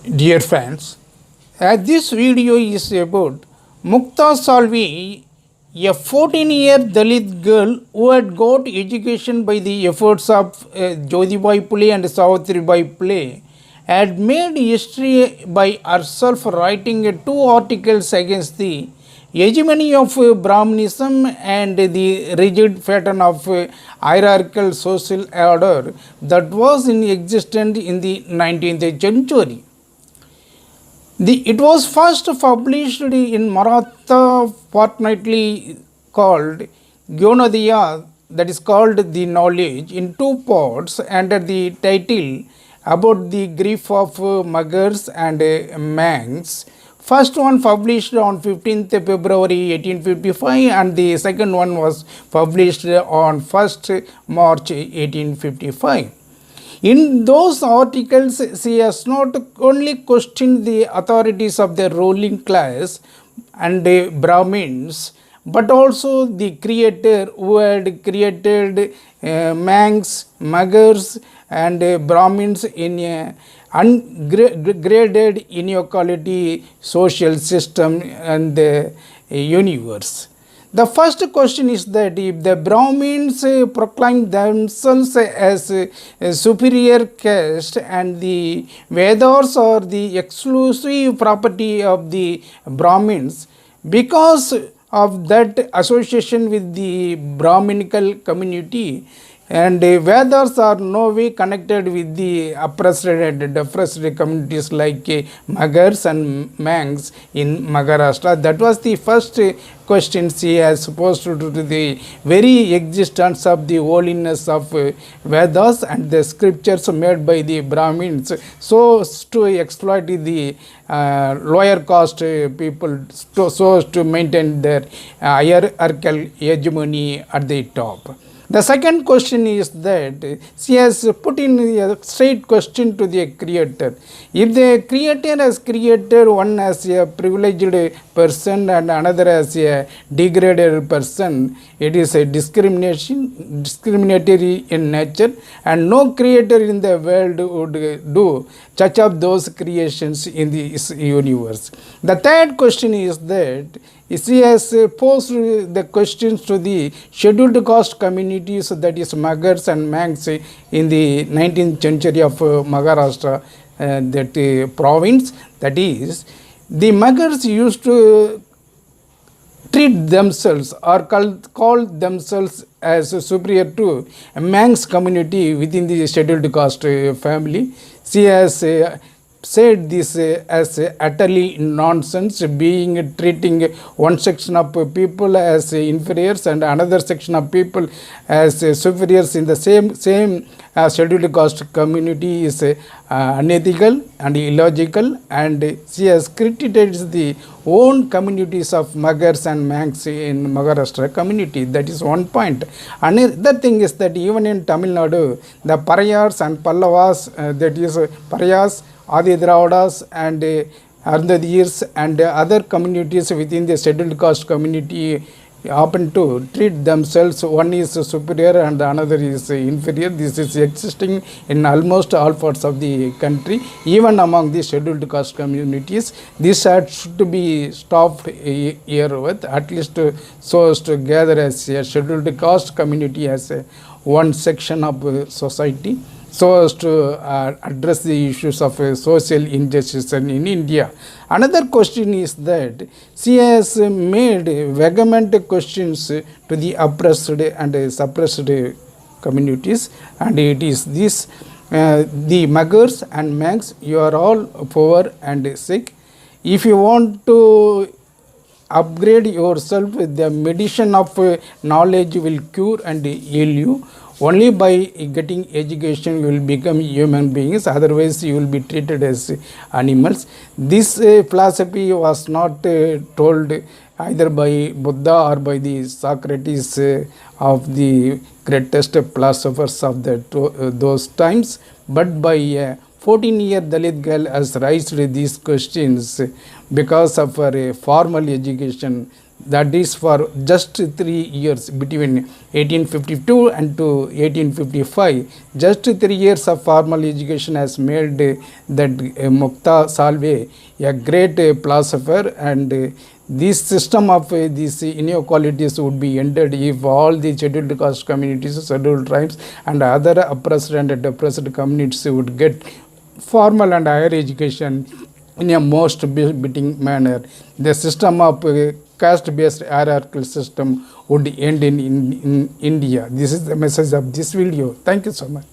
Dear fans, this video is about MUKTA SALVE, a 14-year Dalit girl who had got education by the efforts of Jyotibai Phule and Savitribai Phule, had made history by herself writing two articles against the hegemony of Brahmanism and the rigid pattern of hierarchical social order that was in existence in the 19th century. It was first published in Maratha fortnightly called Gyonodaya, that is called The Knowledge, in two parts under the title about the grief of MAHARS and MANGS. First one published on 15th February 1855 and the second one was published on 1st March 1855. In those articles, she has not only questioned the authorities of the ruling class and the Brahmins, but also the creator who had created MANGS, MAHARS and Brahmins in a ungraded inequality social system and the universe. The first question is that if the Brahmins proclaim themselves as a superior caste and the Vedas are the exclusive property of the Brahmins, because of that association with the Brahminical community, and Vedas are no way connected with the oppressed and depressed communities like MAHARS and MANGS in Maharashtra. That was the first question she has posed to the very existence of the holiness of Vedas and the scriptures made by the Brahmins so as to exploit the lower caste people, so as to maintain their hierarchical hegemony at the top. The second question is that she has put in a straight question to the creator. If the creator has created one as a privileged person and another as a degraded person, it is a discriminatory in nature, and no creator in the world would do such of those creations in this universe. The third question is that she has posed the questions to the scheduled caste communities, that is MAHARS and MANGS in the 19th century of Maharashtra, that province. That is, the MAHARS used to treat themselves or call themselves as superior to a MANGS community within the scheduled caste family. She has said this as utterly nonsense, being treating one section of people as inferiors and another section of people as superiors in the same scheduled caste community is unethical and illogical, and she has criticized the own communities of MAHARS and MANGS in Maharashtra community. That is one point. Another thing is that even in Tamil Nadu, the Parayars and Pallavas, that is Parayas, Adi Dravidas and Arundhatirs and other communities within the scheduled caste community happen to treat themselves, one is superior and another is inferior. This is existing in almost all parts of the country, even among the scheduled caste communities. This has to be stopped here with, at least so as to gather as a scheduled caste community as one section of society, so as to address the issues of social injustice in India. Another question is that she has made vehement questions to the oppressed and suppressed communities, and it is this: the MAHARS and MANGS, you are all poor and sick. If you want to upgrade yourself, the medicine of knowledge will cure and heal you. Only by getting education you will become human beings, otherwise you will be treated as animals. This philosophy was not told either by Buddha or by the Socrates of the greatest philosophers of those times, but by a 14-year Dalit girl has raised these questions because of her formal education that is for just 3 years between 1852 and to 1855. Just 3 years of formal education has made that MUKTA SALVE a great philosopher, and this system of these inequalities would be ended if all the scheduled caste communities, scheduled tribes and other oppressed and depressed communities would get formal and higher education in a most befitting manner. The system of caste-based hierarchical system would end in India. This is the message of this video. Thank you so much.